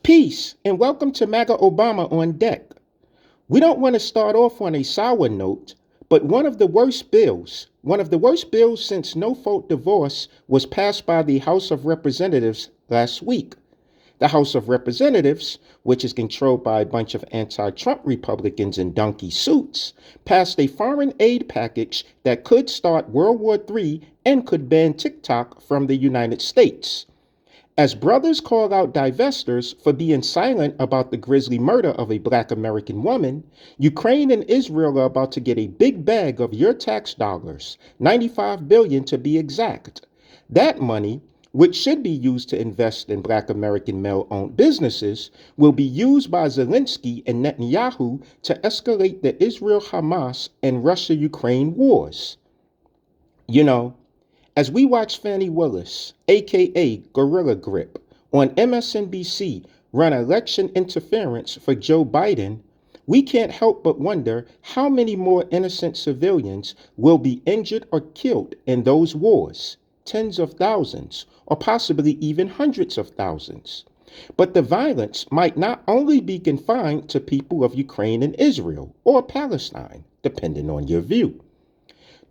Peace and welcome to MAAGA Obama on deck. We don't want to start off on a sour note, but one of the worst bills since no-fault divorce was passed by the House of Representatives last week. The House of Representatives, which is controlled by a bunch of anti-Trump Republicans in donkey suits, passed a foreign aid package that could start World War III and could ban TikTok from the United States. As brothers call out divestors for being silent about the grisly murder of a Black American woman, Ukraine and Israel are about to get a big bag of your tax dollars, $95 billion to be exact. That money, which should be used to invest in Black American male-owned businesses, will be used by Zelensky and Netanyahu to escalate the Israel-Hamas and Russia-Ukraine wars. As we watch Fani Willis, aka Gorilla Grip, on MSNBC run election interference for Joe Biden, we can't help but wonder how many more innocent civilians will be injured or killed in those wars, tens of thousands, or possibly even hundreds of thousands. But the violence might not only be confined to people of Ukraine and Israel, or Palestine, depending on your view.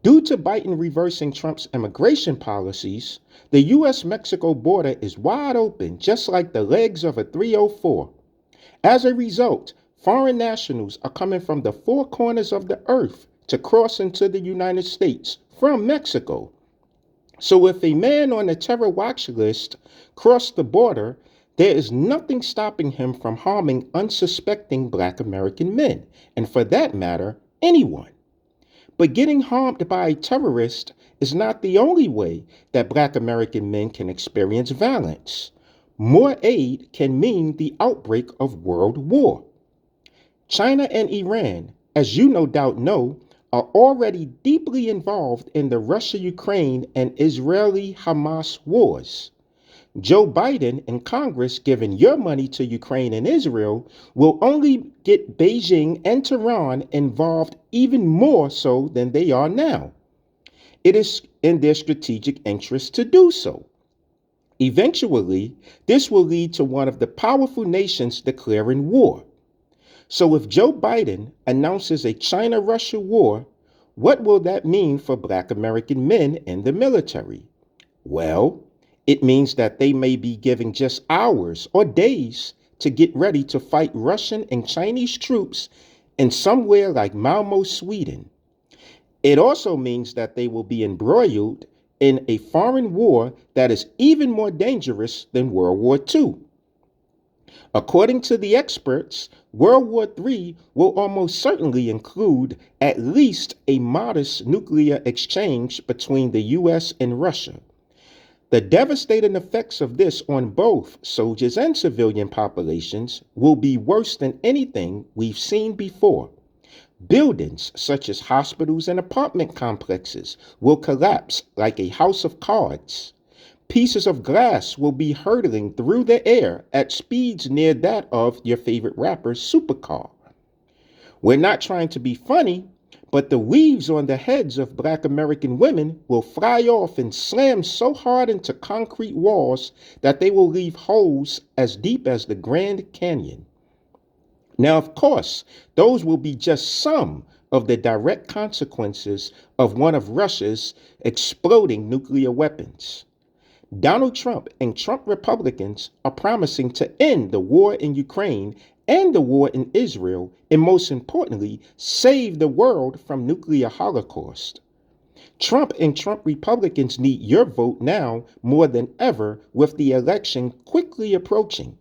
Due to Biden reversing Trump's immigration policies, the U.S.-Mexico border is wide open, just like the legs of a 304. As a result, foreign nationals are coming from the four corners of the earth to cross into the United States from Mexico. So if a man on the terror watch list crossed the border, there is nothing stopping him from harming unsuspecting Black American men, and for that matter, anyone. But getting harmed by a terrorist is not the only way that Black American men can experience violence. More aid can mean the outbreak of world war. China and Iran, as you no doubt know, are already deeply involved in the Russia-Ukraine and Israeli-Hamas wars. Joe Biden and Congress giving your money to Ukraine and Israel will only get Beijing and Tehran involved even more so than they are now. It is in their strategic interest to do so. Eventually, this will lead to one of the powerful nations declaring war. So if Joe Biden announces a China-Russia war, what will that mean for Black American men in the military? Well, it means that they may be given just hours or days to get ready to fight Russian and Chinese troops in somewhere like Malmo, Sweden. It also means that they will be embroiled in a foreign war that is even more dangerous than World War II. According to the experts, World War III will almost certainly include at least a modest nuclear exchange between the U.S. and Russia. The devastating effects of this on both soldiers and civilian populations will be worse than anything we've seen before. Buildings such as hospitals and apartment complexes will collapse like a house of cards. Pieces of glass will be hurtling through the air at speeds near that of your favorite rapper's supercar. We're not trying to be funny, but the weaves on the heads of Black American women will fly off and slam so hard into concrete walls that they will leave holes as deep as the Grand Canyon. Now, of course, those will be just some of the direct consequences of one of Russia's exploding nuclear weapons. Donald Trump and Trump Republicans are promising to end the war in Ukraine and the war in Israel, and most importantly, save the world from nuclear holocaust. Trump and Trump Republicans need your vote now more than ever, with the election quickly approaching.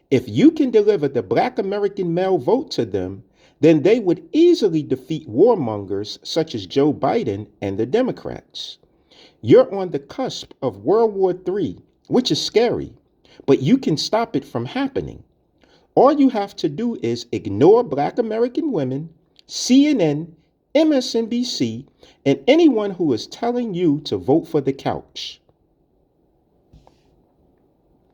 If you can deliver the Black American male vote to them, then they would easily defeat warmongers such as Joe Biden and the Democrats. You're on the cusp of World War III, which is scary, but you can stop it from happening. All you have to do is ignore Black American women, CNN, MSNBC, and anyone who is telling you to vote for the couch.